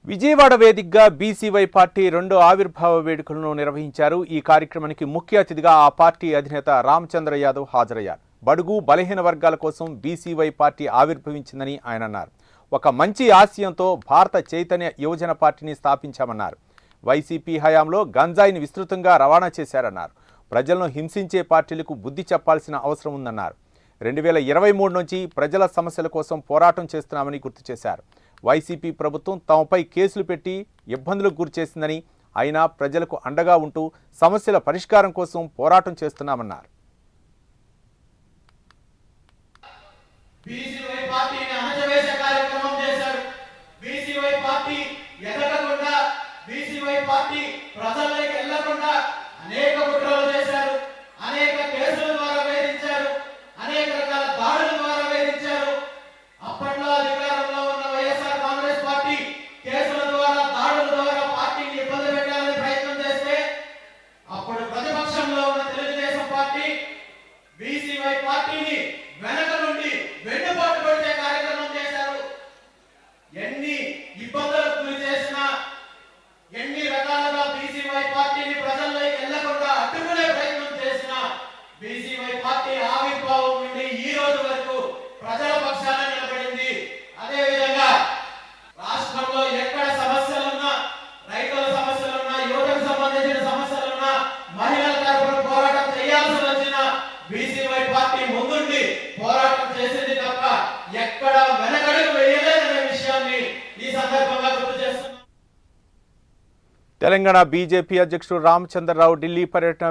విజయవాడ వేదికగా BCY party రెండో ఆవిర్భావ వేడుకలను నిర్వహించారు. ఈ కార్యక్రమానికి ముఖ్య అతిథిగా ఆ పార్టీ అధినేత రామచంద్ర యాదవ్ హాజరయ్యారు. బడుగు బలహీన వర్గాల కోసం బీసీవై పార్టీ ఆవిర్భవించిందని ఆయన అన్నారు. ఒక మంచి ఆశయంతో భారత చైతన్య యువజన పార్టీని స్థాపించామన్నారు. వైసీపీ హయాంలో గంజాయిని విస్తృతంగా రవాణా చేశారన్నారు. ప్రజలను హింసించే పార్టీలకు బుద్ధి చెప్పాల్సిన అవసరం ఉందన్నారు. 2023 నుంచి ప్రజల సమస్యల కోసం పోరాటం చేస్తున్నామని గుర్తు చేశారు. వైసీపీ ప్రభుత్వం తమపై కేసులు పెట్టి ఇబ్బందులకు గురిచేసిందని, అయినా ప్రజలకు అండగా ఉంటూ సమస్యల పరిష్కారం కోసం పోరాటం చేస్తున్నామన్నారు. ఎన్ని రకాలుగా బీసీవై పార్టీని ప్రజల్లోకి వెళ్లకుండా అడ్డుకునే ప్రయత్నం చేసిన బీసీవై పార్టీ ఆవిర్భావం నుండి ఈ రోజు వరకు ప్రజల పక్షాన నిలబడింది. అదే విధంగా రాష్ట్రంలో ఎక్కడ సమస్యలున్నా, రైతుల సమస్యలున్నా, యువతకు సంబంధించిన సమస్యలున్నా, మహిళల తరపున పోరాటం చేయాల్సి వచ్చిన బీసీవై పార్టీ ముందుండి పోరాటం చేసింది తప్ప ఎక్కడ వెనకడుగు వేయలేదనే విషయాన్ని ఈ సందర్భంగా గుర్తు చేస్తున్నారు. తెలంగాణ బీజేపీ అధ్యక్షుడు రామచంద్రరావు ఢిల్లీ పర్యటన